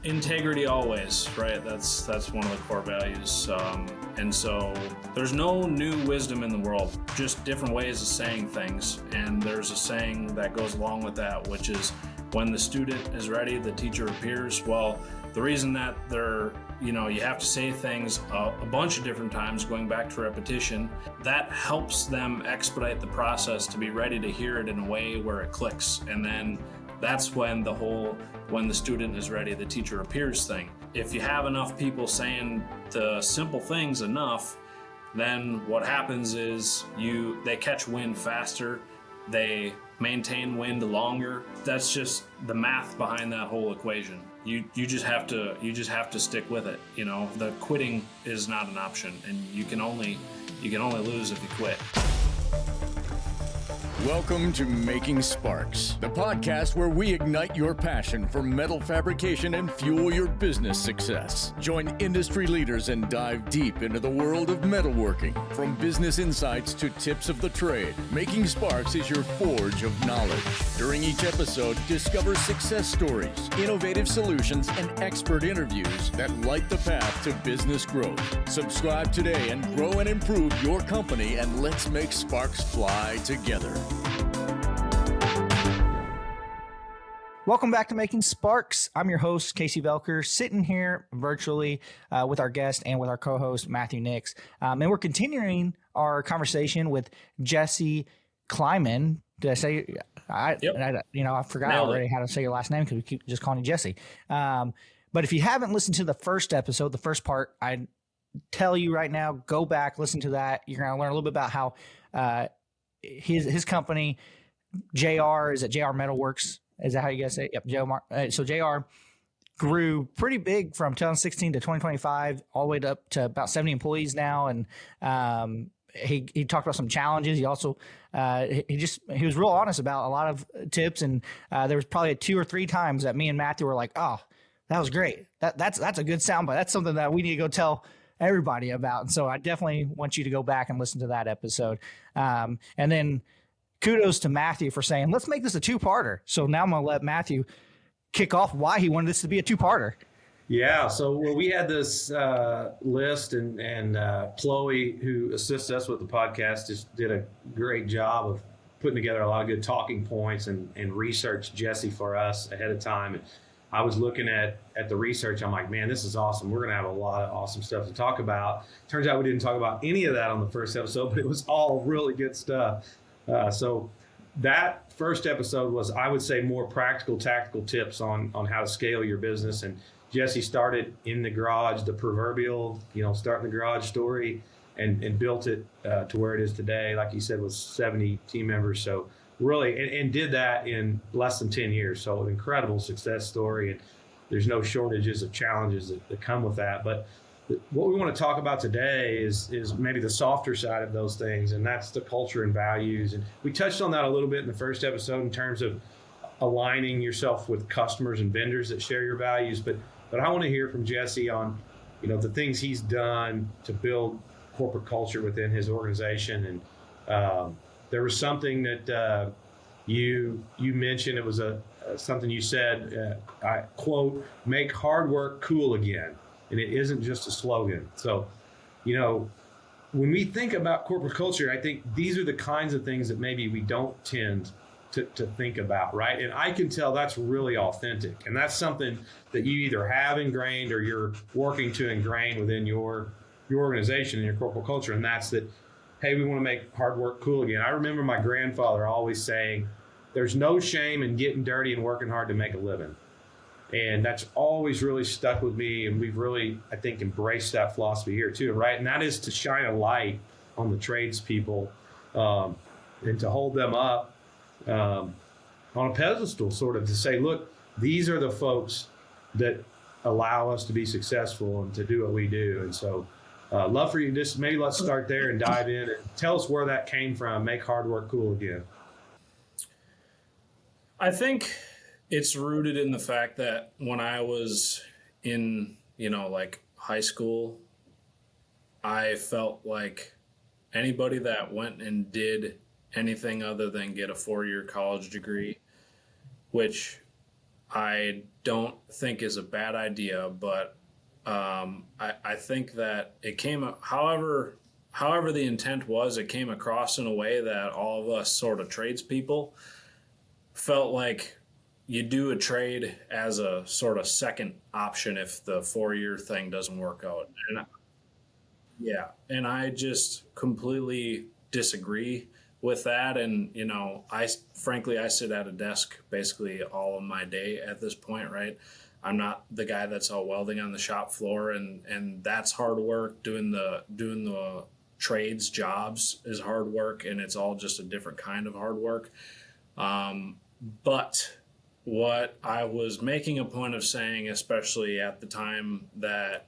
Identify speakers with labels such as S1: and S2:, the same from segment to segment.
S1: Integrity always, right? That's one of the core values. And so there's no new wisdom in the world, just different ways of saying things. And there's a saying that goes along with that, which is when the student is ready, the teacher appears. Well, the reason that you have to say things a bunch of different times, going back to repetition, that helps them expedite the process to be ready to hear it in a way where it clicks. And then that's when when the student is ready, the teacher appears thing. If you have enough people saying the simple things enough, then what happens is they catch wind faster, they maintain wind longer. That's just the math behind that whole equation. You just have to stick with it. The quitting is not an option, and you can only lose if you quit.
S2: Welcome to Making Sparks, the podcast where we ignite your passion for metal fabrication and fuel your business success. Join industry leaders and dive deep into the world of metalworking. From business insights to tips of the trade, Making Sparks is your forge of knowledge. During each episode, discover success stories, innovative solutions, and expert interviews that light the path to business growth. Subscribe today and grow and improve your company, and let's make sparks fly together.
S3: Welcome back to Making Sparks. I'm your host, Casey Velker, sitting here virtually with our guest and with our co-host, Matthew Nix. And we're continuing our conversation with Jesse Kleiman. Did I say?
S1: Yep.
S3: I forgot already how to say your last name because we keep just calling you Jesse. But if you haven't listened to the first episode, the first part, I tell you right now, go back, listen to that. You're going to learn a little bit about how his company, JR, is at JR Metalworks. Is that how you guys say it? Yep, so JR grew pretty big from 2016 to 2025, all the way up to about 70 employees now. And he talked about some challenges. He also he was real honest about a lot of tips. And there was probably 2 or 3 times that me and Matthew were like, "Oh, that was great. That's a good soundbite. That's something that we need to go tell everybody about." And so I definitely want you to go back and listen to that episode. And then kudos to Matthew for saying, let's make this a 2-parter. So now I'm going to let Matthew kick off why he wanted this to be a 2-parter.
S4: Yeah. So we had this list, and Chloe, who assists us with the podcast, just did a great job of putting together a lot of good talking points and researched Jesse for us ahead of time. And I was looking at the research. I'm like, man, this is awesome. We're going to have a lot of awesome stuff to talk about. Turns out we didn't talk about any of that on the first episode, but it was all really good stuff. So that first episode was, I would say, more practical, tactical tips on how to scale your business. And Jesse started in the garage, the proverbial, start in the garage story, and built it to where it is today. Like you said, with 70 team members. So really, and did that in less than 10 years. So an incredible success story. And there's no shortages of challenges that come with that. But what we want to talk about today is maybe the softer side of those things, and that's the culture and values. And we touched on that a little bit in the first episode in terms of aligning yourself with customers and vendors that share your values. But I want to hear from Jesse on, the things he's done to build corporate culture within his organization. And there was something that you mentioned. It was something you said. I quote, "Make hard work cool again." And it isn't just a slogan. So, when we think about corporate culture, I think these are the kinds of things that maybe we don't tend to think about, right? And I can tell that's really authentic. And that's something that you either have ingrained or you're working to ingrain within your organization and your corporate culture. And that's that, hey, we want to make hard work cool again. I remember my grandfather always saying, there's no shame in getting dirty and working hard to make a living. And that's always really stuck with me. And we've really, I think, embraced that philosophy here too, right? And that is to shine a light on the tradespeople and to hold them up on a pedestal, sort of, to say, look, these are the folks that allow us to be successful and to do what we do. And so love for you. Just maybe let's start there and dive in and tell us where that came from. Make hard work cool again.
S1: I think it's rooted in the fact that when I was in, high school, I felt like anybody that went and did anything other than get a 4-year college degree, which I don't think is a bad idea, but I think that it came, however the intent was, it came across in a way that all of us sort of tradespeople felt like you do a trade as a sort of second option if the 4-year thing doesn't work out. And yeah, and I just completely disagree with that. And frankly, I sit at a desk basically all of my day at this point, right? I'm not the guy that's out welding on the shop floor, and that's hard work. Doing the trades jobs is hard work, and it's all just a different kind of hard work. But what I was making a point of saying, especially at the time that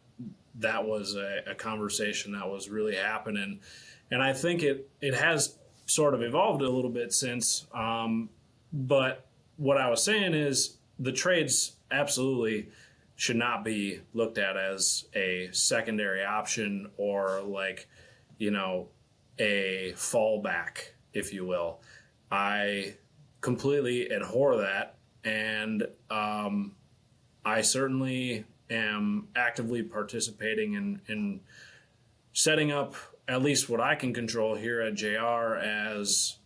S1: was a conversation that was really happening, and I think it has sort of evolved a little bit since. But what I was saying is the trades absolutely should not be looked at as a secondary option or like, a fallback, if you will. I completely abhor that. And I certainly am actively participating in setting up at least what I can control here at JR as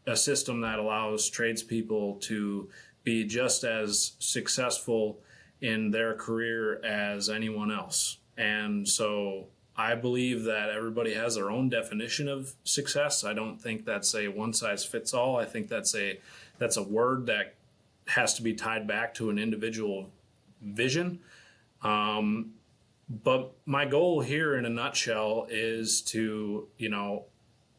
S1: a system that allows tradespeople to be just as successful in their career as anyone else. And so I believe that everybody has their own definition of success. I don't think that's a one size fits all. I think that's a word that has to be tied back to an individual vision. But my goal here in a nutshell is to,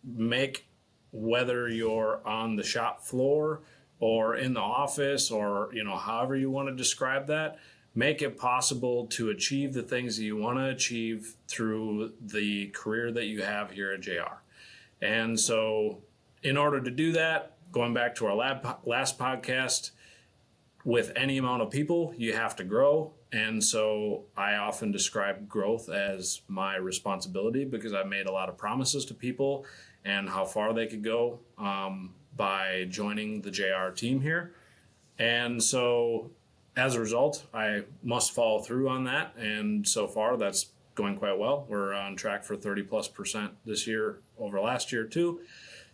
S1: make, whether you're on the shop floor or in the office or, however you want to describe that, make it possible to achieve the things that you want to achieve through the career that you have here at JR. And so in order to do that, going back to our last podcast, with any amount of people, you have to grow. And so I often describe growth as my responsibility because I've made a lot of promises to people and how far they could go by joining the JR team here. And so as a result, I must follow through on that. And so far, that's going quite well. We're on track for 30+% this year over last year, too.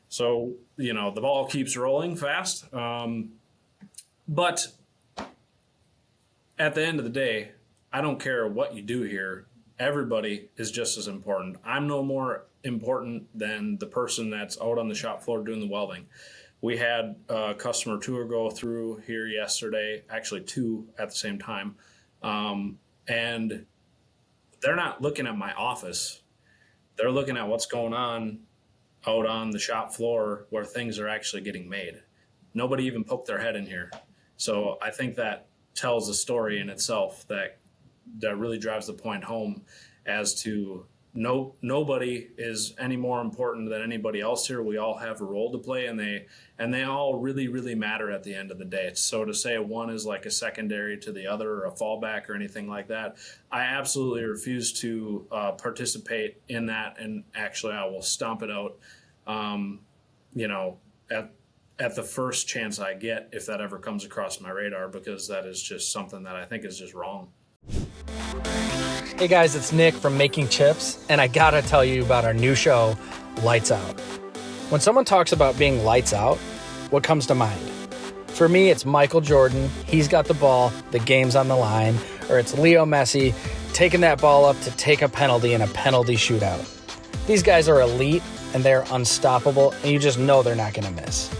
S1: So, the ball keeps rolling fast. But at the end of the day, I don't care what you do here. Everybody is just as important. I'm no more important than the person that's out on the shop floor doing the welding. We had a customer tour go through here yesterday, actually 2 at the same time. And they're not looking at my office. They're looking at what's going on out on the shop floor where things are actually getting made. Nobody even poked their head in here. So I think that tells a story in itself that really drives the point home as to nobody is any more important than anybody else here. We all have a role to play, and they all really, really matter at the end of the day. So to say one is like a secondary to the other or a fallback or anything like that, I absolutely refuse to participate in that. And actually, I will stomp it out, at the first chance I get, if that ever comes across my radar, because that is just something that I think is just wrong.
S5: Hey guys, it's Nick from Making Chips, and I gotta tell you about our new show, Lights Out. When someone talks about being lights out, what comes to mind? For me, it's Michael Jordan, he's got the ball, the game's on the line, or it's Leo Messi taking that ball up to take a penalty in a penalty shootout. These guys are elite, and they're unstoppable, and you just know they're not gonna miss.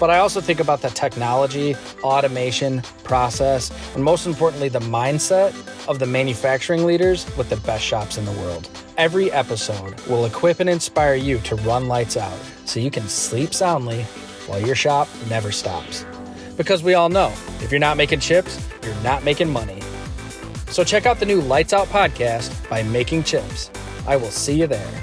S5: But I also think about the technology, automation, process, and most importantly, the mindset of the manufacturing leaders with the best shops in the world. Every episode will equip and inspire you to run lights out so you can sleep soundly while your shop never stops. Because we all know, if you're not making chips, you're not making money. So check out the new Lights Out podcast by Making Chips. I will see you there.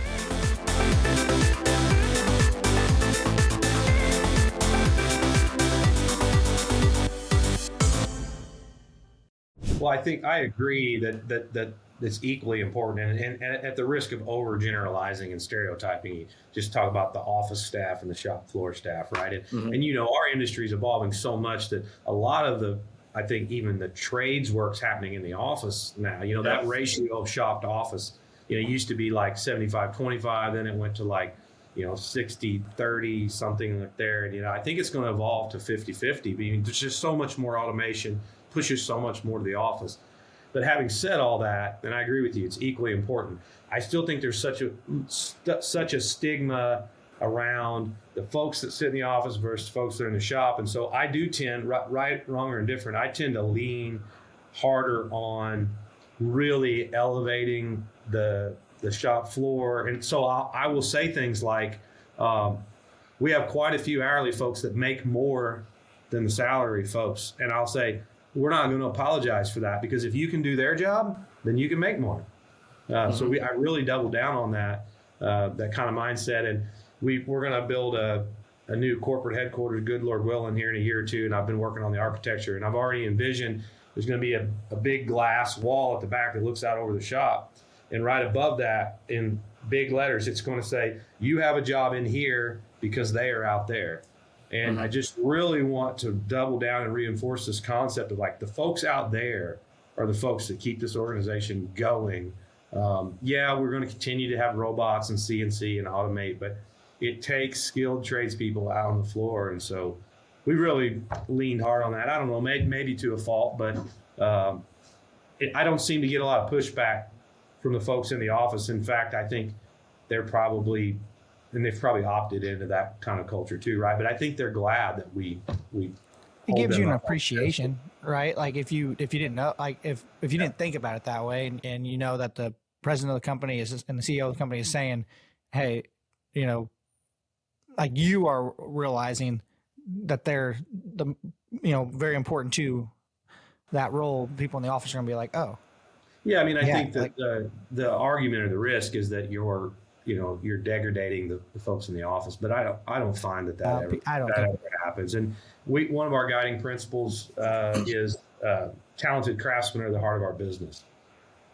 S4: Well, I think I agree that it's equally important, and at the risk of overgeneralizing and stereotyping, you just talk about the office staff and the shop floor staff, right? And our industry is evolving so much that a lot of the I think even the trades work's happening in the office now. You know, that ratio of shop to office, you know, it used to be like 75-25, then it went to like, you know, 60-30, something like there. And, you know, I think it's going to evolve to 50-50. Being there's just so much more automation, pushes so much more to the office. But having said all that, and I agree with you, it's equally important. I still think there's such a stigma around the folks that sit in the office versus folks that are in the shop. And so I do tend, right, wrong, or indifferent, I tend to lean harder on really elevating the shop floor. And so I will say things like, we have quite a few hourly folks that make more than the salary folks. And I'll say, we're not going to apologize for that, because if you can do their job, then you can make more. So I really double down on that kind of mindset. And we're going to build a new corporate headquarters, good Lord willing, here in a year or two. And I've been working on the architecture, and I've already envisioned there's going to be a big glass wall at the back that looks out over the shop. And right above that, in big letters, it's going to say, you have a job in here because they are out there. And I just really want to double down and reinforce this concept of like the folks out there are the folks that keep this organization going. We're going to continue to have robots and CNC and automate, but it takes skilled tradespeople out on the floor. And so we really leaned hard on that. I don't know, maybe to a fault, but I don't seem to get a lot of pushback from the folks in the office. In fact, I think they've probably opted into that kind of culture too, right? But I think they're glad that we
S3: it gives you an appreciation, right? Like if you didn't know, like if you didn't think about it that way, and you know that the president of the company and the CEO of the company is saying, hey, you know, like you are realizing that they're very important to that role. People in the office are gonna be like, oh,
S4: yeah. I mean, I think that the argument or the risk is that you're degrading the folks in the office, but I don't find that ever happens. And one of our guiding principles is talented craftsmen are the heart of our business.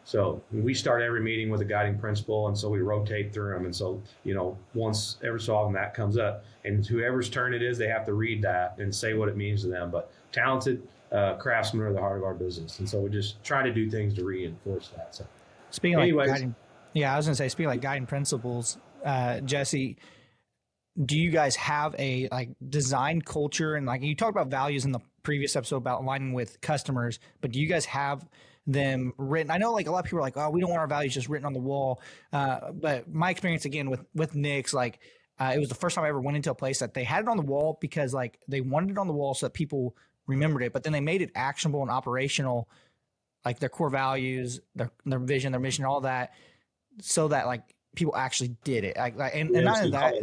S4: So we start every meeting with a guiding principle, and so we rotate through them. And so, you know, once every so often that comes up, and whoever's turn it is, they have to read that and say what it means to them. But talented craftsmen are the heart of our business, and so we just try to do things to reinforce that. So,
S3: speaking of guiding, I was going to say, speaking like guiding principles, Jesse, do you guys have a design culture? And like you talked about values in the previous episode about aligning with customers, but do you guys have them written? I know like a lot of people are like, oh, we don't want our values just written on the wall. But my experience again with Nick's, it was the first time I ever went into a place that they had it on the wall because like they wanted it on the wall so that people remembered it, but then they made it actionable and operational, like their core values, their vision, their mission, all that, so that like people actually did it. And not only that,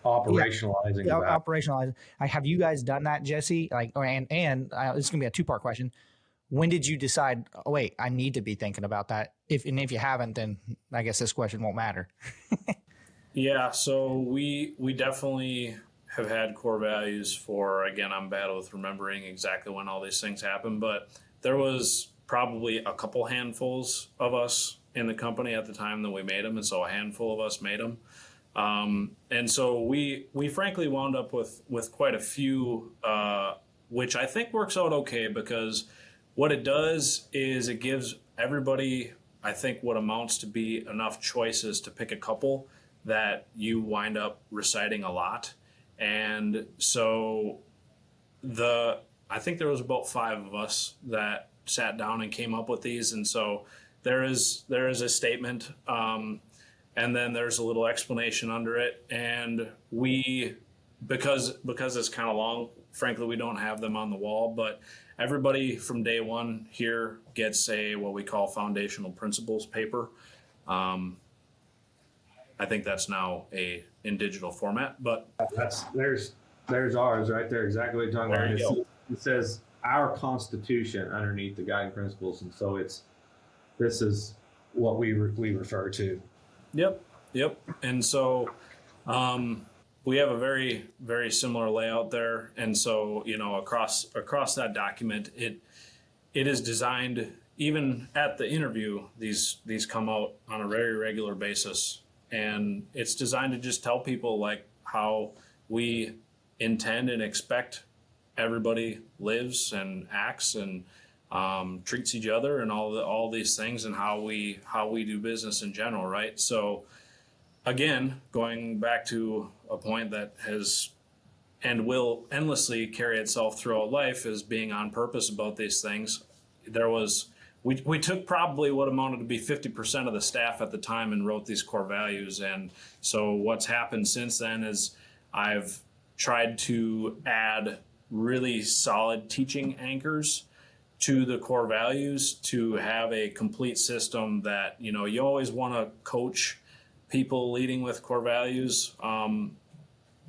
S4: operationalizing.
S3: Operationalizing. Have you guys done that, Jesse? This is gonna be a two-part question. When did you decide, oh wait, I need to be thinking about that? If you haven't, then I guess this question won't matter.
S1: Yeah, so we definitely have had core values for, again, I'm bad with remembering exactly when all these things happened, but there was probably a couple handfuls of us in the company at the time that we made them, and so a handful of us made them. And so we frankly wound up with quite a few, which I think works out okay, because what it does is it gives everybody, I think, what amounts to be enough choices to pick a couple that you wind up reciting a lot. And so I think there was about 5 of us that sat down and came up with these. And so there is a statement, and then there's a little explanation under it. And because it's kind of long, frankly, we don't have them on the wall, but everybody from day one here gets what we call foundational principles paper. I think that's now in digital format, but
S4: there's ours right there. Exactly what you're talking about. It says our Constitution underneath the guiding principles, and so this is what we refer to. Yep.
S1: And so we have a very, very similar layout there, and so across that document, it is designed. Even at the interview, these come out on a very regular basis. And it's designed to just tell people like how we intend and expect everybody lives and acts and treats each other and all these things, and how we do business in general, right? So again, going back to a point that has and will endlessly carry itself throughout life, is being on purpose about these things. We took probably what amounted to be 50% of the staff at the time and wrote these core values. And so what's happened since then is I've tried to add really solid teaching anchors to the core values to have a complete system that, you always want to coach people leading with core values.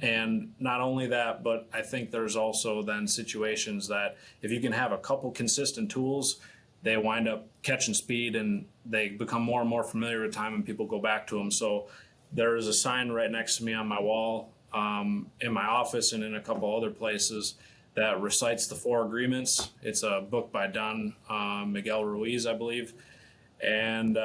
S1: And not only that, but I think there's also then situations that if you can have a couple consistent tools, they wind up catching speed and they become more and more familiar with time, and people go back to them. So there is a sign right next to me on my wall in my office and in a couple other places that recites the 4 agreements. It's a book by Don Miguel Ruiz, I believe. And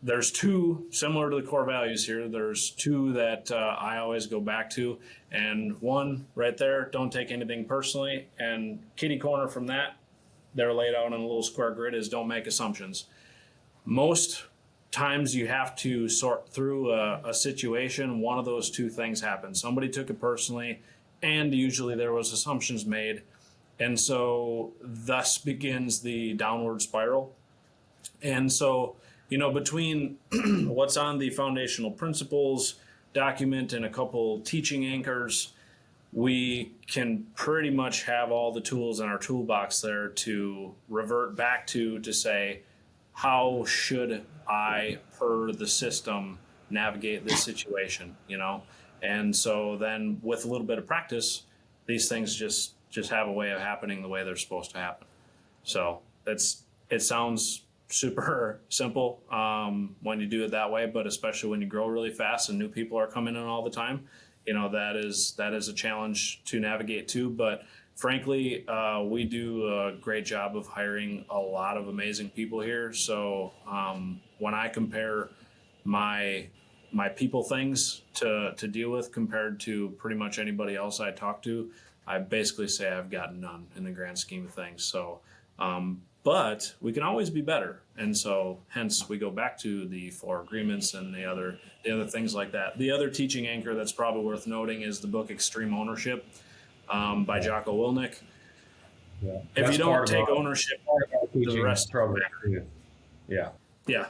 S1: there's 2 similar to the core values here. There's 2 that I always go back to. And one right there, don't take anything personally. And kitty corner from that, they're laid out on a little square grid, is don't make assumptions. Most times you have to sort through a situation, one of those 2 things happens. Somebody took it personally, and usually there was assumptions made. And so thus begins the downward spiral. And so, between what's on the foundational principles document and a couple teaching anchors, we can pretty much have all the tools in our toolbox there to revert back to say, how should I, per the system, navigate this situation, And so then with a little bit of practice, these things just have a way of happening the way they're supposed to happen. So it sounds super simple when you do it that way, but especially when you grow really fast and new people are coming in all the time, that is a challenge to navigate too. But frankly, we do a great job of hiring a lot of amazing people here. So when I compare my people things to deal with compared to pretty much anybody else I talk to, I basically say I've got none in the grand scheme of things. So but we can always be better. And so hence we go back to the 4 agreements and the other things like that. The other teaching anchor that's probably worth noting is the book Extreme Ownership by Jocko Willink.
S4: Yeah.
S1: If you don't take ownership, the rest
S4: program. Yeah.
S1: Yeah.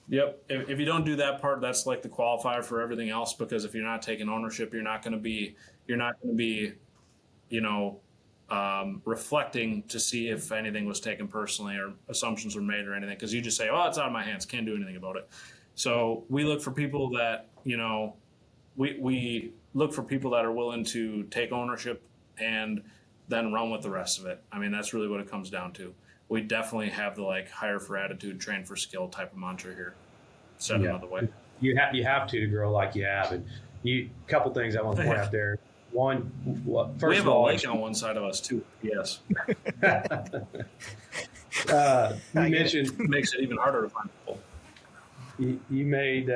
S1: Yep. If you don't do that part, that's like the qualifier for everything else, because if you're not taking ownership, you're not going to be, reflecting to see if anything was taken personally or assumptions were made or anything, because you just say, oh, it's out of my hands, can't do anything about it. So we look for people that, we look for people that are willing to take ownership and then run with the rest of it. I mean, that's really what it comes down to. We definitely have the hire for attitude, train for skill type of mantra here. Said another way.
S4: You have to grow like you have. And a couple things I want to point out there. One, first
S1: we have
S4: of all,
S1: a lake on one side of us too. Yes.
S4: You mentioned
S1: makes it even harder to find people.
S4: You made,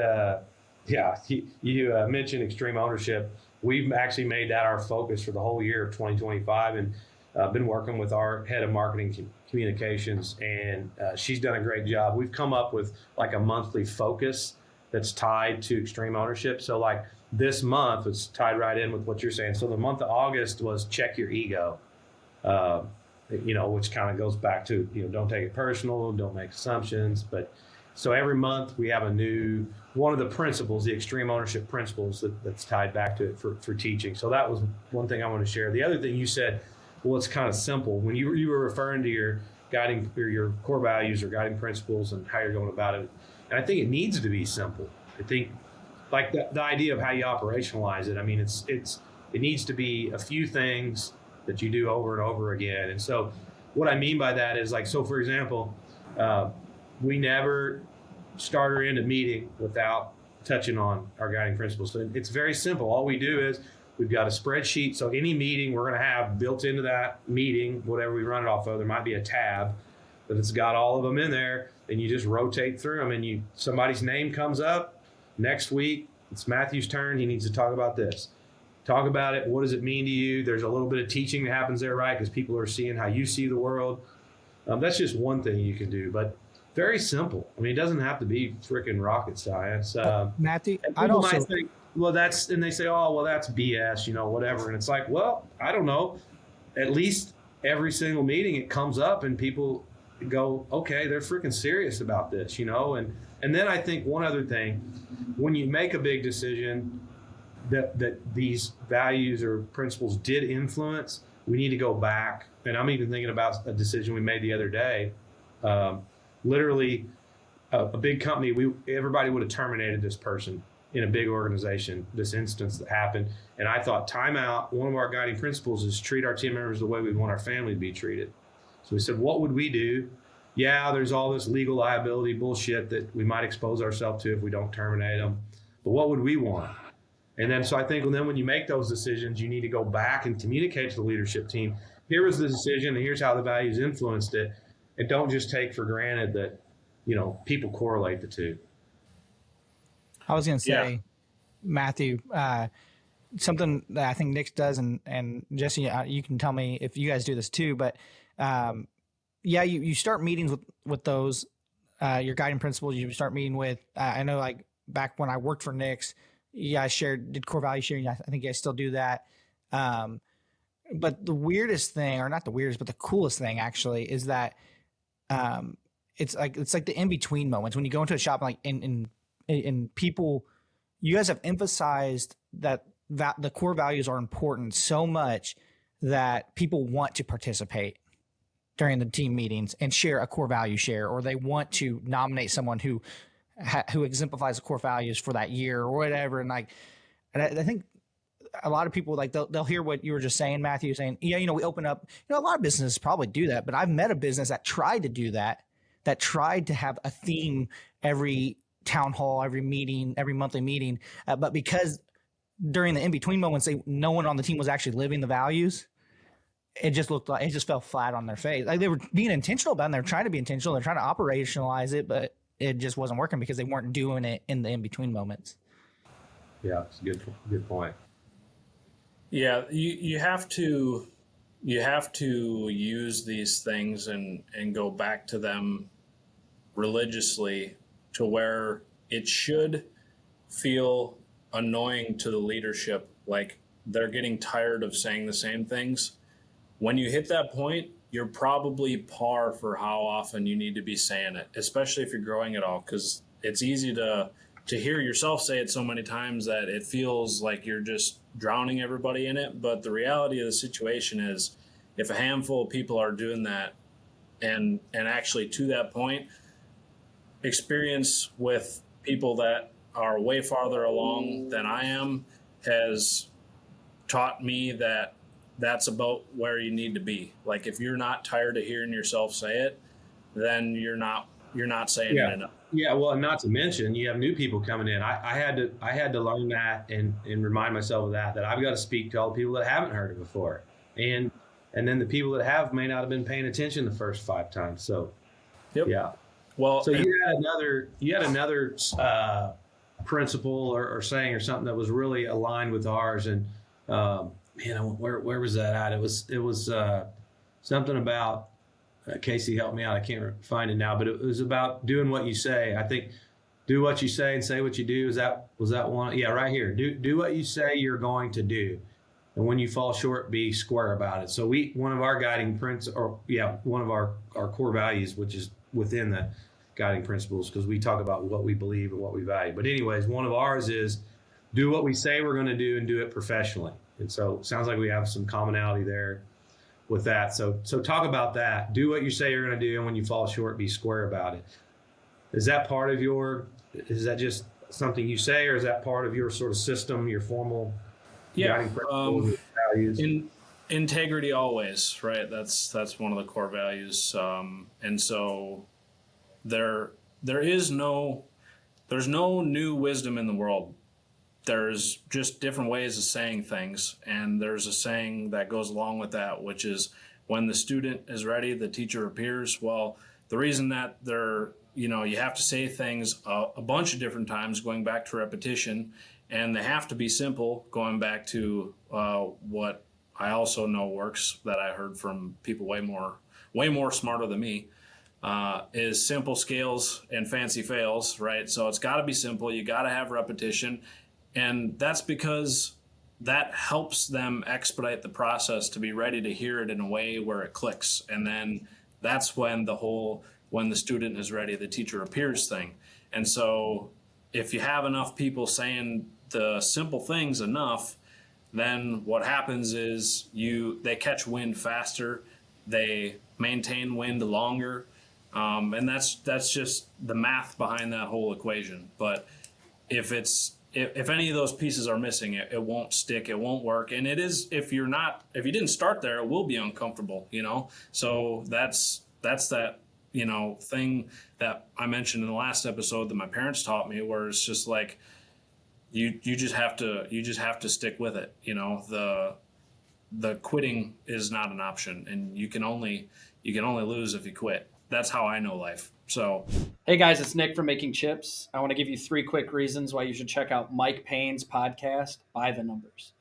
S4: you mentioned extreme ownership. We've actually made that our focus for the whole year of 2025, and been working with our head of marketing communications, and she's done a great job. We've come up with a monthly focus that's tied to extreme ownership. So this month it's tied right in with what you're saying. So the month of August was check your ego, which kind of goes back to, don't take it personal, don't make assumptions. But so every month we have one of the principles, the extreme ownership principles that's tied back to it for teaching. So that was one thing I want to share. The other thing you said, well, it's kind of simple. When you were referring to your guiding or your core values or guiding principles and how you're going about it. And I think it needs to be simple. I think the idea of how you operationalize it. I mean, it needs to be a few things that you do over and over again. And so what I mean by that is so for example, we never start or end a meeting without touching on our guiding principles. So it's very simple. All we do is we've got a spreadsheet. So any meeting we're going to have built into that meeting, whatever we run it off of, there might be a tab, but it's got all of them in there. And you just rotate through them, and somebody's name comes up. Next week, it's Matthew's turn. He needs to talk about this. talk about it. What does it mean to you? There's a little bit of teaching that happens there, right? Because people are seeing how you see the world. That's just one thing you can do, but very simple. I mean, it doesn't have to be freaking rocket science.
S3: Matthew,
S4: I'd also think, well, and they say, oh, well, that's BS, whatever. And it's like, well, I don't know. At least every single meeting it comes up and people go, okay, they're freaking serious about this, And then I think one other thing, when you make a big decision that these values or principles did influence, we need to go back. And I'm even thinking about a decision we made the other day. Literally, a big company, everybody would have terminated this person in a big organization, this instance that happened. And I thought, time out, one of our guiding principles is treat our team members the way we want our family to be treated. So we said, what would we do? Yeah, there's all this legal liability bullshit that we might expose ourselves to if we don't terminate them. But what would we want? And then, so I think when you make those decisions, you need to go back and communicate to the leadership team, here was the decision and here's how the values influenced it. And don't just take for granted that, people correlate the two.
S3: I was going to say, Matthew, something that I think Nick does, and Jesse, you can tell me if you guys do this too, but you start meetings with those, your guiding principles. You start meeting with, I know like back when I worked for Nick's, you guys did core value sharing. I think you guys still do that. But the weirdest thing, or not the weirdest, but the coolest thing actually is that it's like the in-between moments when you go into a shop, like in people, you guys have emphasized that the core values are important so much that people want to participate during the team meetings and share a core value share, or they want to nominate someone who exemplifies the core values for that year or whatever. And I think a lot of people, like, they'll hear what you were just saying, Matthew, saying, we open up, a lot of businesses probably do that, but I've met a business that tried to do that tried to have a theme every town hall, every meeting, every monthly meeting. But because during the in-between moments, no one on the team was actually living the values, it just looked like it just fell flat on their face. Like, they were being intentional about it, and they're trying to be intentional. They're trying to operationalize it, but it just wasn't working because they weren't doing it in the in-between moments.
S4: Yeah, it's a good point.
S1: Yeah, you have to use these things and go back to them religiously to where it should feel annoying to the leadership, like they're getting tired of saying the same things. When you hit that point, you're probably par for how often you need to be saying it, especially if you're growing at all, because it's easy to hear yourself say it so many times that it feels like you're just drowning everybody in it. But the reality of the situation is, if a handful of people are doing that, and actually to that point, experience with people that are way farther along than I am has taught me that that's about where you need to be. Like, if you're not tired of hearing yourself say it, then you're not saying it enough.
S4: Yeah, well, and not to mention, you have new people coming in. I had to learn that and remind myself of that I've got to speak to all the people that haven't heard it before, and then the people that have may not have been paying attention the first 5 times. So, yeah. Well, so you had another principle or saying or something that was really aligned with ours, and where was that at? It was something about. Casey, help me out. I can't find it now, but it was about doing what you say. I think do what you say and say what you do. Was that one? Yeah, right here. Do what you say you're going to do, and when you fall short, be square about it. So one of our guiding one of our core values, which is within the guiding principles, because we talk about what we believe and what we value. But anyways, one of ours is do what we say we're going to do and do it professionally. And so it sounds like we have some commonality there with that. So talk about that. Do what you say you're going to do, and when you fall short, be square about it. Is that just something you say, or is that part of your sort of system, your formal guiding principles, values?
S1: Integrity always, right? That's one of the core values. And so there's no new wisdom in the world. There's just different ways of saying things. And there's a saying that goes along with that, which is, when the student is ready, the teacher appears. Well, the reason that you have to say things a bunch of different times, going back to repetition, and they have to be simple. Going back to what I also know works, that I heard from people way more smarter than me, is simple scales and fancy fails, right? So it's got to be simple. You got to have repetition, and that's because that helps them expedite the process to be ready to hear it in a way where it clicks. And then that's when the student is ready, the teacher appears thing. And so if you have enough people saying the simple things enough, then what happens is they catch wind faster, they maintain wind longer, and that's just the math behind that whole equation. But if any of those pieces are missing, it won't stick, it won't work. And it is, if you didn't start there, it will be uncomfortable, So that's that, thing that I mentioned in the last episode that my parents taught me, where it's just like, you just have to stick with it. The quitting is not an option, and you can only lose if you quit. That's how I know life. So,
S5: hey guys, it's Nick from Making Chips. I want to give you 3 quick reasons why you should check out Mike Payne's podcast, By the Numbers.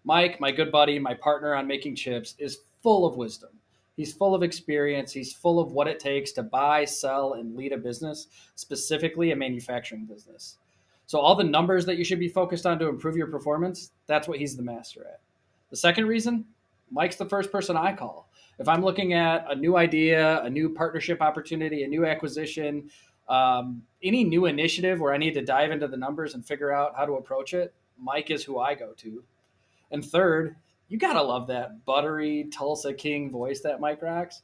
S5: Mike, my good buddy, my partner on Making Chips, is full of wisdom. He's full of experience. He's full of what it takes to buy, sell, and lead a business, specifically a manufacturing business. So all the numbers that you should be focused on to improve your performance, that's what he's the master at. The second reason, Mike's the first person I call. If I'm looking at a new idea, a new partnership opportunity, a new acquisition, any new initiative where I need to dive into the numbers and figure out how to approach it, Mike is who I go to. And third, you got to love that buttery Tulsa King voice that Mike rocks.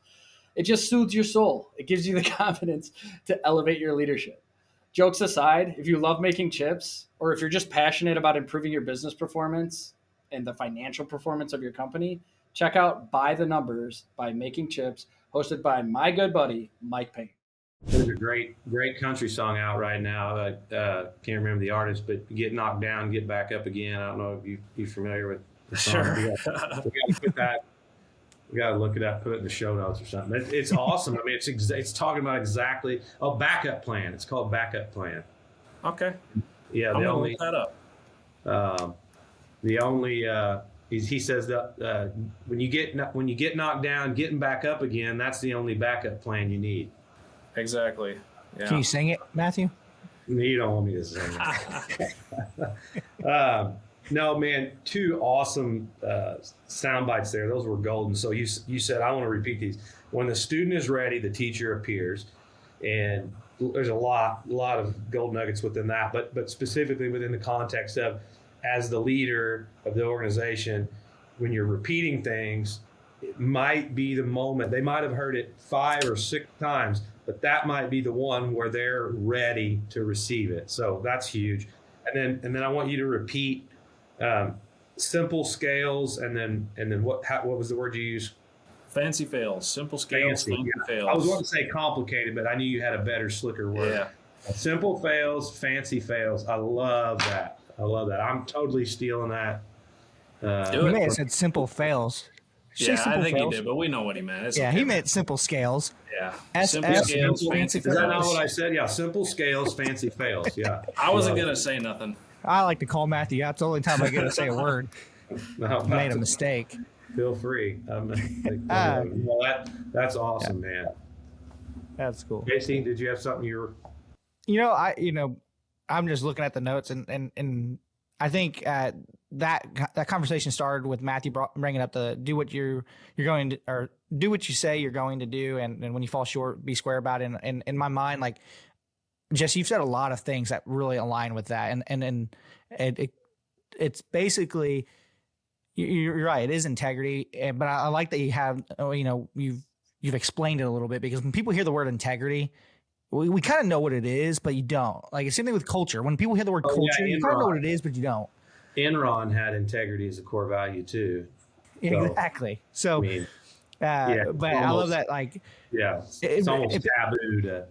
S5: It just soothes your soul. It gives you the confidence to elevate your leadership. Jokes aside, if you love making chips, or if you're just passionate about improving your business performance and the financial performance of your company, check out By the Numbers by Making Chips, hosted by my good buddy, Mike Payne.
S4: There's a great country song out right now. I can't remember the artist, but Get Knocked Down, Get Back Up Again. I don't know if you're familiar with the song.
S1: Sure.
S4: We got to put that. We got to look it up, put it in the show notes or something. It's awesome. I mean, it's talking about exactly a backup plan. It's called Backup Plan.
S1: Okay.
S4: Yeah.
S1: I'm gonna look that up. He says that when you get knocked down, getting back up again, that's the only backup plan you need. Exactly. Yeah.
S3: Can you sing it, Matthew?
S4: You don't want me to sing it. No, man, 2 awesome sound bites there. Those were golden. So you said, I want to repeat these. When the student is ready, the teacher appears. And there's a lot of gold nuggets within that, but specifically within the context of, as the leader of the organization, when you're repeating things, it might be the moment. They might have heard it 5 or 6 times, but that might be the one where they're ready to receive it. So that's huge. And then I want you to repeat simple scales, and then what was the word you used?
S1: Fancy fails, simple scales, fancy fails.
S4: I was going to say complicated, but I knew you had a better, slicker word.
S1: Yeah.
S4: Simple fails, fancy fails. I love that. I'm totally stealing that.
S3: You may have said simple fails.
S1: Yeah, I think he did, but we know what he meant. It's
S3: he meant simple scales.
S1: Yeah. Simple scales, fancy fails.
S4: Is that not what I said? Yeah, simple scales, fancy fails. Yeah.
S1: I wasn't going to say nothing.
S3: I like to call Matthew out. It's the only time I get to say a word. Made a mistake.
S4: Feel free. Well, that's awesome, man.
S3: That's cool.
S4: Casey, did you have something you were?
S3: I'm just looking at the notes, and I think that conversation started with Matthew bringing up the do what you're going to, or do what you say you're going to do, and when you fall short, be square about it. And in my mind, like, Jesse, you've said a lot of things that really align with that, and it's basically, you're right. It is integrity, but I like that you have, you've explained it a little bit, because when people hear the word integrity, we kind of know what it is, but you don't. Like, it's same thing with culture. When people hear the word culture, you kind of know what it is, but you don't.
S4: Enron had integrity as a core value too.
S3: Exactly. So, but I love that. Like,
S4: it's almost taboo to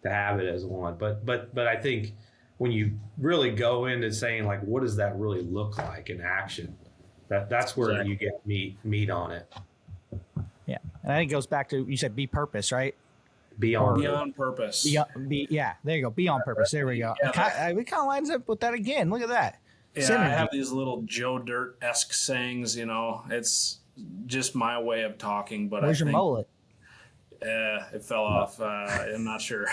S4: have it as one. But I think when you really go into saying, like, what does that really look like in action? That's where you get meat on it. Yeah,
S3: and I think it goes back to, you said be purpose, right?
S1: Beyond purpose.
S3: There you go. Be on purpose. There we go. Yeah, it kind of lines up with that again. Look at that.
S1: Yeah, I have these little Joe Dirt-esque sayings, it's just my way of talking, but
S3: Where's your mullet?
S1: It fell off. I'm not sure.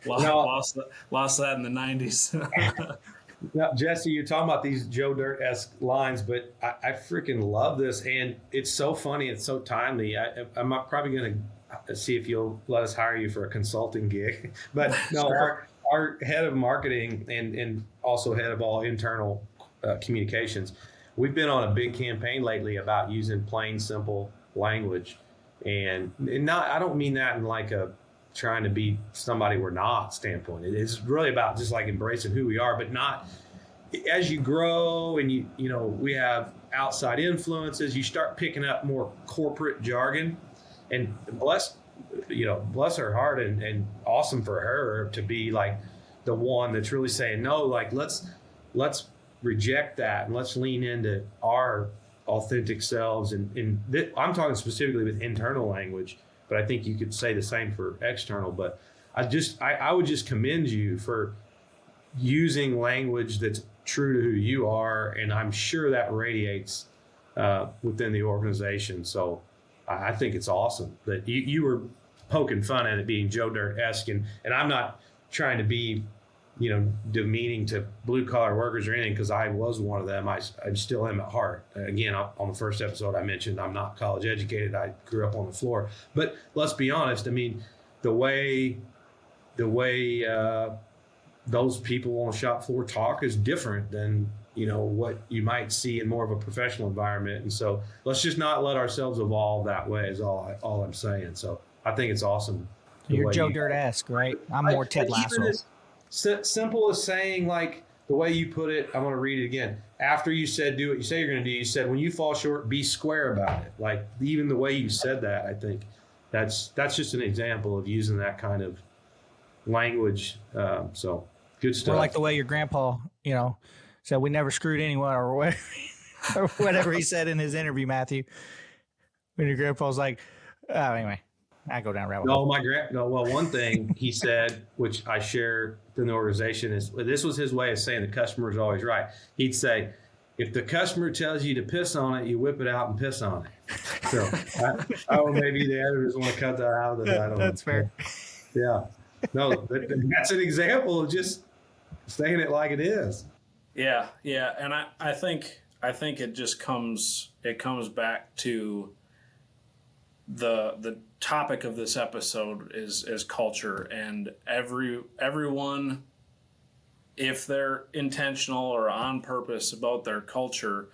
S1: lost that in the 90s.
S4: Now, Jesse, you're talking about these Joe Dirt-esque lines, but I freaking love this, and it's so funny. It's so timely. I'm probably going to see if you'll let us hire you for a consulting gig. But no,
S1: Sure.
S4: our head of marketing and also head of all internal communications, we've been on a big campaign lately about using plain, simple language. And not, I don't mean that in like a trying to be somebody we're not standpoint. It's really about just like embracing who we are, but not as you grow and we have outside influences, you start picking up more corporate jargon. And bless her heart and awesome for her to be like the one that's really saying, no, like let's reject that and let's lean into our authentic selves. And I'm talking specifically with internal language, but I think you could say the same for external. But I would just commend you for using language that's true to who you are, and I'm sure that radiates within the organization. So I think it's awesome that you were poking fun at it being Joe Dirt-esque, and I'm not trying to be demeaning to blue collar workers or anything, because I was one of them. I still am at heart. Again, on the first episode I mentioned I'm not college educated. I grew up on the floor. But let's be honest. I mean, the way those people on the shop floor talk is different than what you might see in more of a professional environment. And so let's just not let ourselves evolve that way is all I'm saying. So I think it's awesome.
S3: You're Joe Dirt-esque, right? I'm more Ted Lasso.
S4: Simple as saying, like the way you put it, I'm going to read it again. After you said do what you say you're going to do, you said when you fall short, be square about it. Like even the way you said that, I think that's just an example of using that kind of language. So good stuff.
S3: Or like the way your grandpa, said we never screwed anyone or whatever, or whatever he said in his interview, Matthew. When your grandpa's like, oh, anyway. I go down rabbit hole.
S4: Well, one thing he said, which I share in the organization, is this was his way of saying the customer is always right. He'd say, if the customer tells you to piss on it, you whip it out and piss on it. So maybe the editors want to cut that out of it. I don't know.
S3: That's fair.
S4: Yeah. No, that's an example of just saying it like it is.
S1: Yeah. And I think it just comes back to the topic of this episode is culture, and everyone, if they're intentional or on purpose about their culture,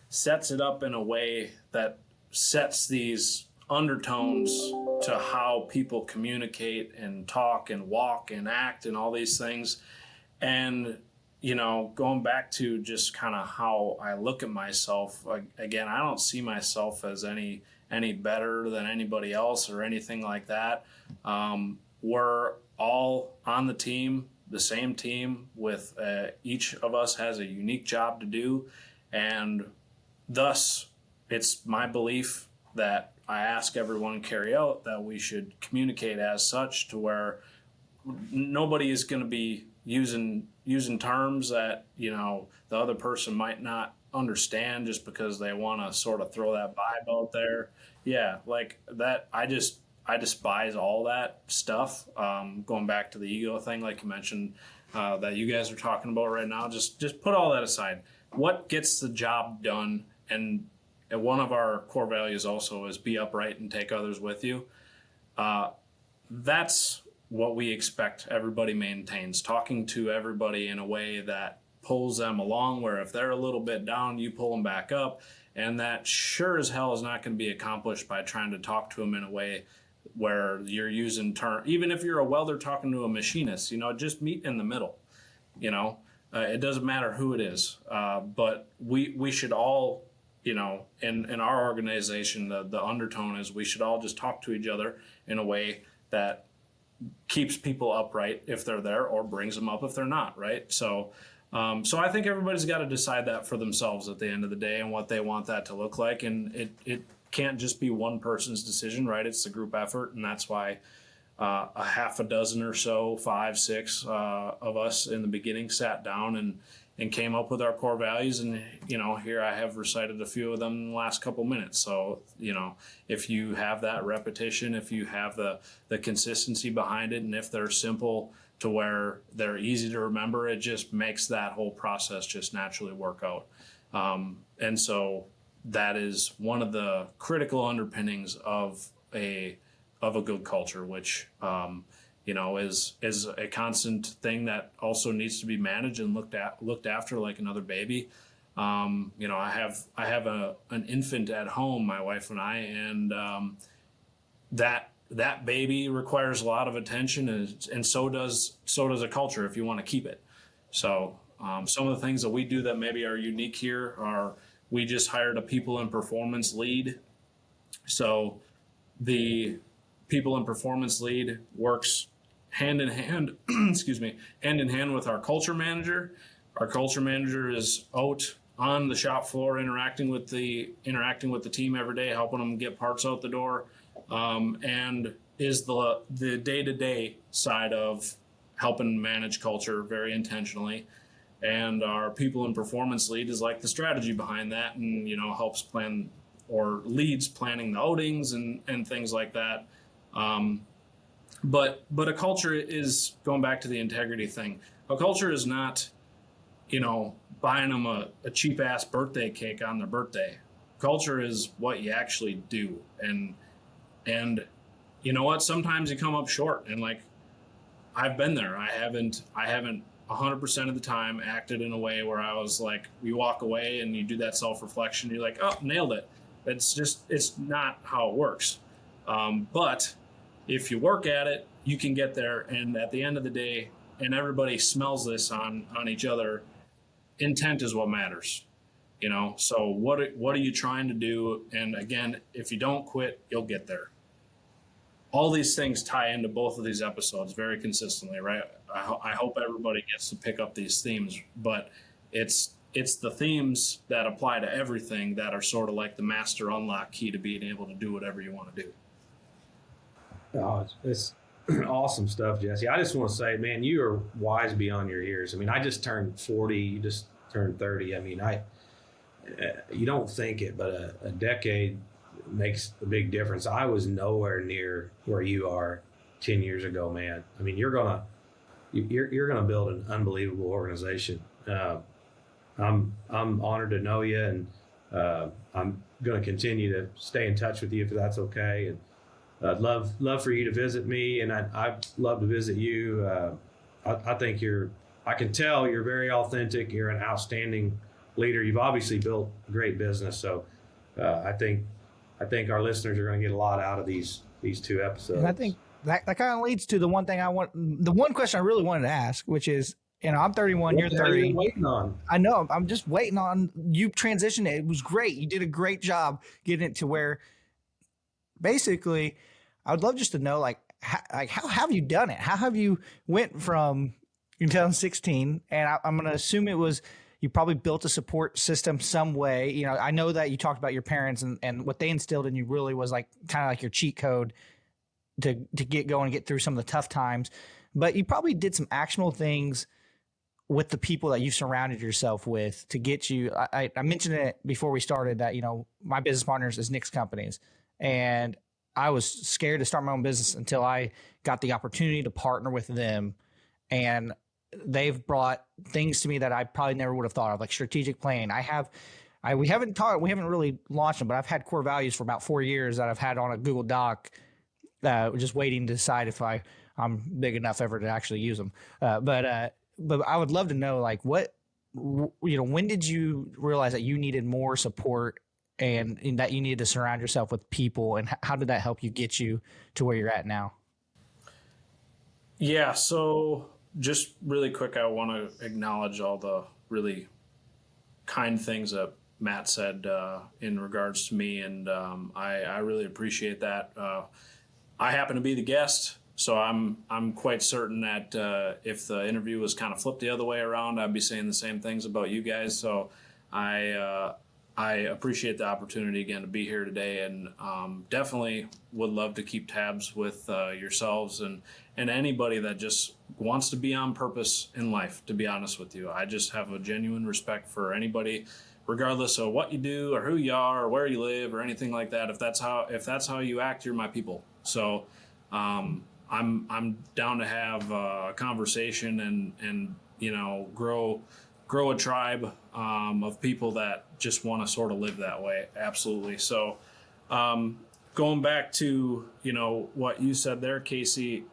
S1: sets it up in a way that sets these undertones to how people communicate and talk and walk and act and all these things. And going back to just kind of how I look at myself, again, I don't see myself as any better than anybody else or anything like that. We're all on the team, the same team, with each of us has a unique job to do. And thus, it's my belief that I ask everyone carry out that we should communicate as such, to where nobody is going to be using terms that, the other person might not understand just because they want to sort of throw that vibe out there. Yeah, like that. I despise all that stuff. Going back to the ego thing, like you mentioned, that you guys are talking about right now, just put all that aside. What gets the job done? And one of our core values also is be upright and take others with you. That's what we expect everybody maintains, talking to everybody in a way that pulls them along, where if they're a little bit down, you pull them back up. And that sure as hell is not going to be accomplished by trying to talk to them in a way where you're using even if you're a welder talking to a machinist, just meet in the middle. It doesn't matter who it is. But we should all, in our organization, the undertone is we should all just talk to each other in a way that keeps people upright if they're there, or brings them up if they're not, right? So I think everybody's got to decide that for themselves at the end of the day and what they want that to look like. And it can't just be one person's decision, right? It's a group effort. And that's why a half a dozen or so, 5, 6 of us in the beginning sat down and came up with our core values. And, here I have recited a few of them in the last couple minutes. So, if you have that repetition, if you have the consistency behind it, and if they're simple to where they're easy to remember, it just makes that whole process just naturally work out. And so that is one of the critical underpinnings of a good culture, which, is a constant thing that also needs to be managed and looked after like another baby. I have an infant at home, my wife and I, and that baby requires a lot of attention, and so does a culture if you want to keep it. So some of the things that we do that maybe are unique here are we just hired a people and performance lead. So the people and performance lead works hand in hand, hand in hand with our culture manager. Our culture manager is out on the shop floor interacting with the team every day, helping them get parts out the door, and is the day-to-day side of helping manage culture very intentionally. And our people and performance lead is like the strategy behind that, and helps plan or leads planning the outings and things like that. But a culture is, going back to the integrity thing, a culture is not, buying them a cheap ass birthday cake on their birthday. Culture is what you actually do. And you know what? Sometimes you come up short, and like, I've been there. I haven't 100% of the time acted in a way where I was like, you walk away and you do that self-reflection. You're like, oh, nailed it. It's not how it works. But if you work at it, you can get there. And at the end of the day, and everybody smells this on each other, intent is what matters. So what are you trying to do? And again, if you don't quit, you'll get there. All these things tie into both of these episodes very consistently, right? I hope everybody gets to pick up these themes, but it's the themes that apply to everything that are sort of like the master unlock key to being able to do whatever you want to do.
S4: Oh, it's awesome stuff, Jesse. I just want to say, man, you are wise beyond your years. I mean, I just turned 40. You just turned 30. I mean, you don't think it, but a decade makes a big difference. I was nowhere near where you are 10 years ago, man. I mean, you're gonna build an unbelievable organization. I'm honored to know you, and I'm going to continue to stay in touch with you if that's okay. And I'd love for you to visit me, and I'd love to visit you. I think I can tell you're very authentic. You're an outstanding leader. You've obviously built a great business. So I think our listeners are going to get a lot out of these two episodes.
S3: And I think that kind of leads to the one question I really wanted to ask, which is, I'm 31, you're 30.
S4: Waiting on?
S3: I know. I'm just waiting on you transition. It was great. You did a great job getting it to where basically I would love just to know, how have you done it? How have you went from 2016? And I'm going to assume it was, you probably built a support system some way. I know that you talked about your parents and what they instilled in you really was like kind of like your cheat code to get going and get through some of the tough times. But you probably did some actionable things with the people that you surrounded yourself with to get you. I mentioned it before we started that, my business partners is Nick's companies, and I was scared to start my own business until I got the opportunity to partner with them. And they've brought things to me that I probably never would have thought of, like strategic planning. We haven't really launched them, but I've had core values for about 4 years that I've had on a Google Doc, just waiting to decide if I'm big enough ever to actually use them. But I would love to know, like, when did you realize that you needed more support and that you needed to surround yourself with people, and how did that help you get you to where you're at now?
S1: Yeah. So just really quick, I want to acknowledge all the really kind things that Matt said in regards to me, and I really appreciate that. I happen to be the guest, so I'm quite certain that if the interview was kind of flipped the other way around, I'd be saying the same things about you guys. So I I appreciate the opportunity again to be here today, and definitely would love to keep tabs with yourselves and anybody that just wants to be on purpose in life. To be honest with you, I just have a genuine respect for anybody, regardless of what you do or who you are or where you live or anything like that. If that's how you act, you're my people. So I'm down to have a conversation and grow a tribe of people that just want to sort of live that way. Absolutely. So going back to, what you said there, Casey,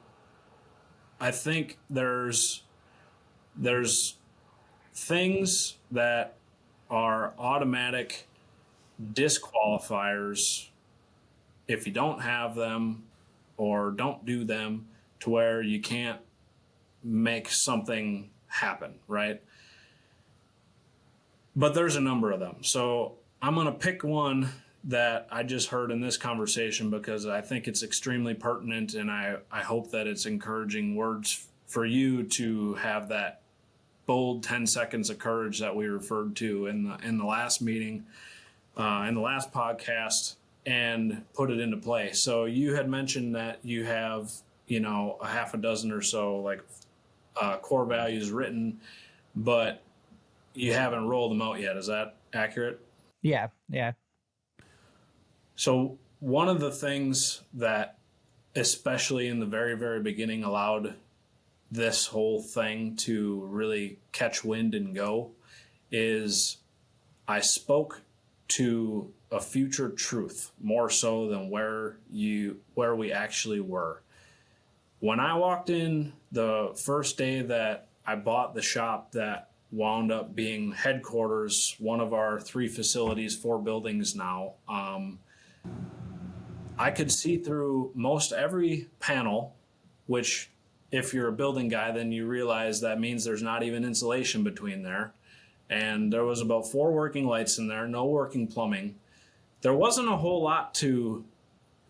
S1: I think there's things that are automatic disqualifiers if you don't have them or don't do them, to where you can't make something happen, right? But there's a number of them. So I'm going to pick one that I just heard in this conversation because I think it's extremely pertinent, and I hope that it's encouraging words for you to have that bold 10 seconds of courage that we referred to in the last meeting, in the last podcast, and put it into play. So you had mentioned that you have, a half a dozen or so like core values written, but you haven't rolled them out yet. Is that accurate?
S3: Yeah.
S1: So one of the things that, especially in the very, very beginning, allowed this whole thing to really catch wind and go is I spoke to a future truth more so than where we actually were. When I walked in the first day that I bought the shop that wound up being headquarters, one of our 3 facilities, 4 buildings now, I could see through most every panel, which if you're a building guy, then you realize that means there's not even insulation between there. And there was about 4 working lights in there, no working plumbing. There wasn't a whole lot to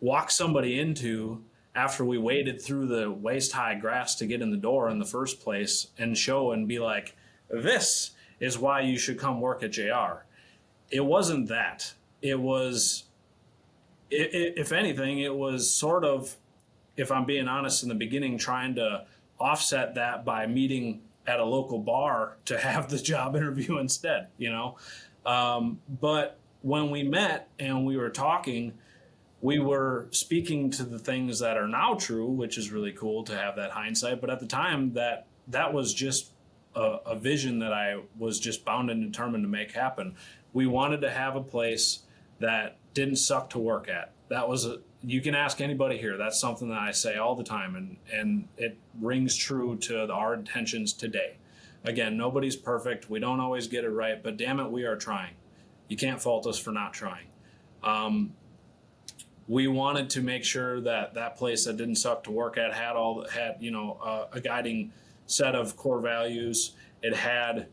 S1: walk somebody into after we waded through the waist-high grass to get in the door in the first place and show and be like, this is why you should come work at JR. It wasn't that. It was, if anything, it was sort of, if I'm being honest, in the beginning, trying to offset that by meeting at a local bar to have the job interview instead, But when we met and we were talking, we were speaking to the things that are now true, which is really cool to have that hindsight. But at the time, that was just a vision that I was just bound and determined to make happen. We wanted to have a place that didn't suck to work at. You can ask anybody here. That's something that I say all the time, and it rings true to our intentions today. Again, nobody's perfect. We don't always get it right, but damn it, we are trying. You can't fault us for not trying. We wanted to make sure that place that didn't suck to work at had a guiding set of core values. It had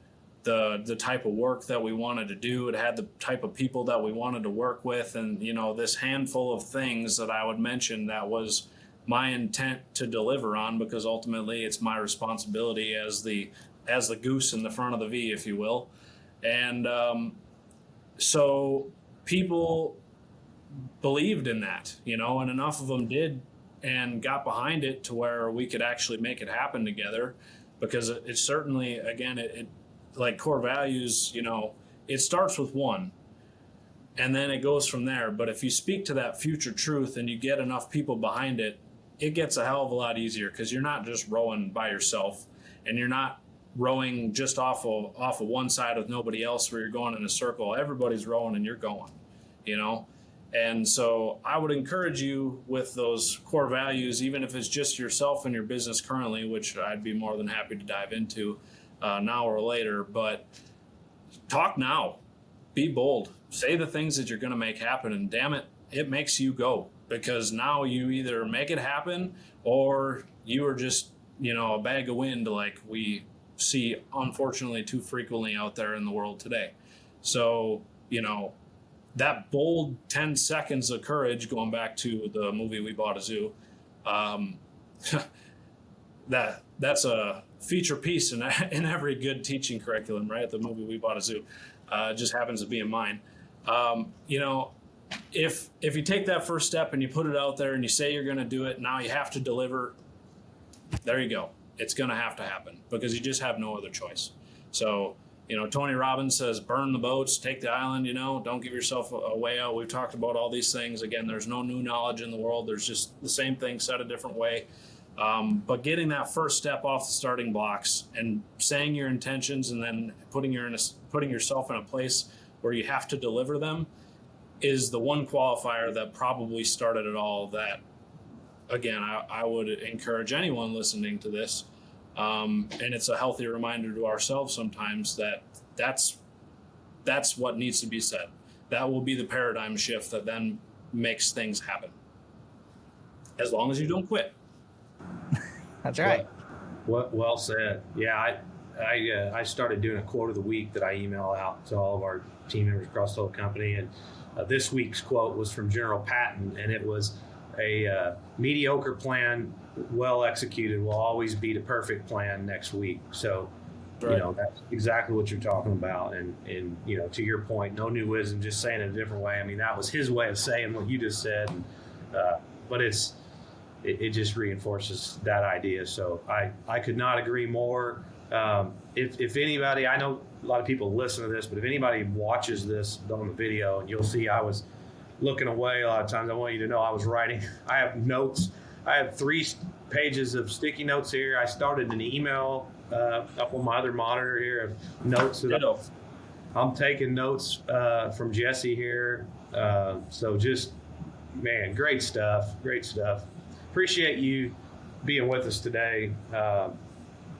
S1: the type of work that we wanted to do. It had the type of people that we wanted to work with, and this handful of things that I would mention that was my intent to deliver on, because ultimately it's my responsibility as the goose in the front of the V, if you will. And so people believed in that, and enough of them did and got behind it to where we could actually make it happen together. Because it certainly, again, it like core values, it starts with one and then it goes from there. But if you speak to that future truth and you get enough people behind it, it gets a hell of a lot easier, because you're not just rowing by yourself, and you're not rowing just off of one side with nobody else where you're going in a circle. Everybody's rowing and you're going, And so I would encourage you with those core values, even if it's just yourself and your business currently, which I'd be more than happy to dive into now or later. But talk now, be bold, say the things that you're going to make happen, and damn it, it makes you go, because now you either make it happen or you are just, a bag of wind, like we see unfortunately too frequently out there in the world today. So, that bold 10 seconds of courage, going back to the movie We Bought a Zoo, that's a feature piece in every good teaching curriculum, right? The movie We Bought a Zoo just happens to be in mine. You know, if you take that first step and you put it out there and you say you're going to do it, now you have to deliver. There you go. It's going to happen because you just have no other choice. So, you know, Tony Robbins says, burn the boats, take the island, you know, don't give yourself a way out. We've talked about all these things. Again, there's no new knowledge in the world. There's just the same thing said a different way. But getting that first step off the starting blocks and saying your intentions and then putting yourself in a place where you have to deliver them is the one qualifier that probably started it all. That, again, I would encourage anyone listening to this, and it's a healthy reminder to ourselves sometimes that's what needs to be said. That will be the paradigm shift that then makes things happen. As long as you don't quit.
S3: That's right.
S4: Well said. Yeah, I started doing a quote of the week that I email out to all of our team members across the whole company, and this week's quote was from General Patton, and it was, a mediocre plan, well executed, will always beat a perfect plan next week. So, right. You know, that's exactly what you're talking about. And you know, to your point, no new wisdom, just saying it a different way. I mean, that was his way of saying what you just said. But it just reinforces that idea. So I could not agree more. If anybody, I know a lot of people listen to this, but if anybody watches this on the video, you'll see I was looking away a lot of times. I want you to know I was writing. I have notes. I have 3 pages of sticky notes here. I started an email up on my other monitor here of notes. I'm taking notes from Jesse here. So just, man, great stuff. Appreciate you being with us today.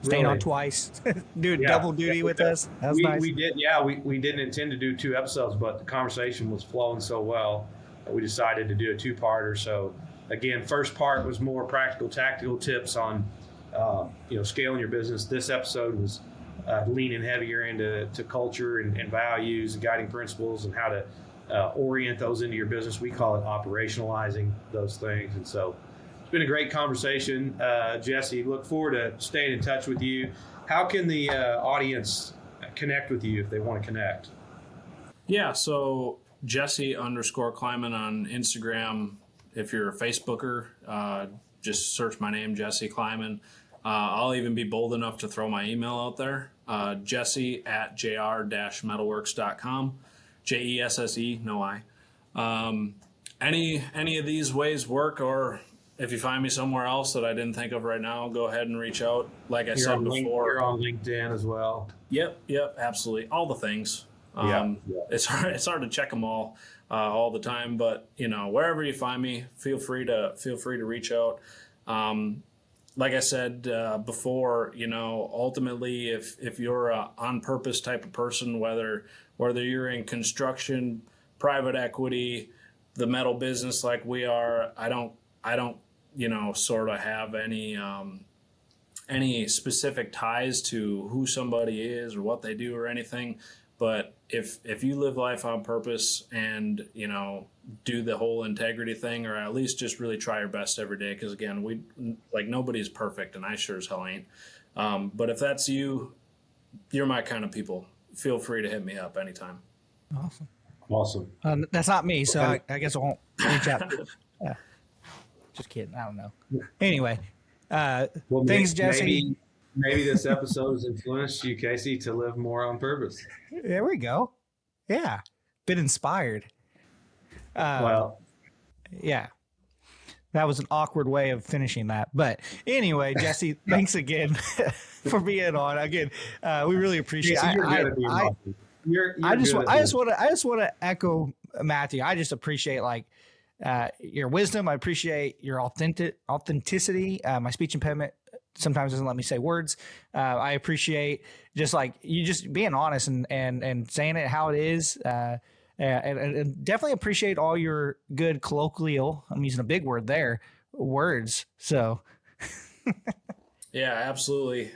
S3: Staying on twice, doing double duty with us. That was nice.
S4: We did, yeah. We didn't intend to do 2 episodes, but the conversation was flowing so well that we decided to do a 2-parter. So, again, first part was more practical, tactical tips on, scaling your business. This episode was leaning heavier into culture and values and guiding principles and how to orient those into your business. We call it operationalizing those things. And so, it's been a great conversation. Jesse, look forward to staying in touch with you. How can the audience connect with you if they want to connect?
S1: Yeah, so Jesse_Kleiman on Instagram. If you're a Facebooker, just search my name, Jesse Kleiman. I'll even be bold enough to throw my email out there, jesse@jr-metalworks.com, JESSE, no I. Any of these ways work, or if you find me somewhere else that I didn't think of right now, go ahead and reach out. Like I said before.
S4: You're on LinkedIn as well.
S1: Yep, absolutely. All the things. It's hard to check them all the time, but you know, wherever you find me, feel free to reach out. Like I said before, you know, ultimately, if you're a on purpose type of person, whether you're in construction, private equity, the metal business like we are, I don't you know, sort of have any specific ties to who somebody is or what they do or anything. But if you live life on purpose and, you know, do the whole integrity thing, or at least just really try your best every day, because again, nobody's perfect, and I sure as hell ain't. But if that's you, you're my kind of people. Feel free to hit me up anytime.
S4: Awesome.
S3: That's not me, so I guess I won't reach out. Just kidding. I don't know. Anyway, thanks, Jesse.
S4: Maybe this episode has influenced you, Casey, to live more on purpose.
S3: There we go. Yeah. Been inspired.
S4: Well,
S3: yeah. That was an awkward way of finishing that. But anyway, Jesse, thanks again for being on. Again, we really appreciate it. I just want to echo Matthew. I just appreciate your wisdom. I appreciate your authenticity. My speech impediment sometimes doesn't let me say words. I appreciate you just being honest and saying it how it is. And definitely appreciate all your good colloquial, I'm using a big word there, words. So.
S1: Yeah, absolutely.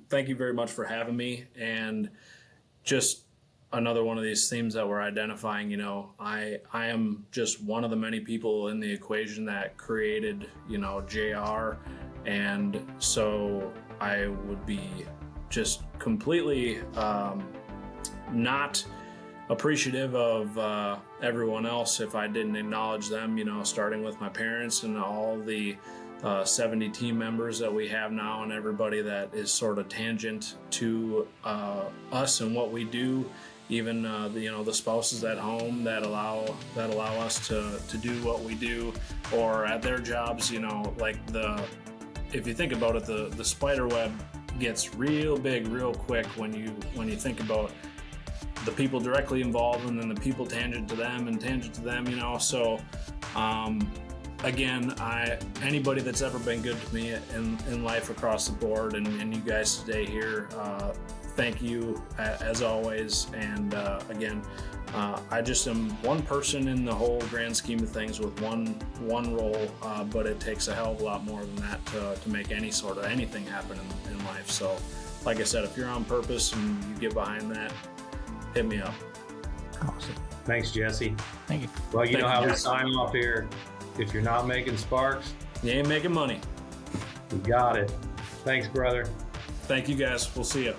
S1: Thank you very much for having me. And just another one of these themes that we're identifying, you know, I am just one of the many people in the equation that created, you know, JR. And so I would be just completely not appreciative of everyone else if I didn't acknowledge them, starting with my parents and all the 70 team members that we have now, and everybody that is sort of tangent to us and what we do, even the spouses at home that allow us to do what we do, or at their jobs, if you think about it, the spider web gets real big real quick when you think about the people directly involved and then the people tangent to them, so again, anybody that's ever been good to me in life across the board, and you guys today here, thank you as always. And again, I just am one person in the whole grand scheme of things with one role, but it takes a hell of a lot more than that to make anything happen in life. So like I said, if you're on purpose and you get behind that, hit me up.
S3: Awesome.
S4: Thanks, Jesse.
S3: Thank you.
S4: Well, you know how we sign off here. If you're not making sparks,
S1: you ain't making money.
S4: You got it. Thanks, brother.
S1: Thank you, guys. We'll see you.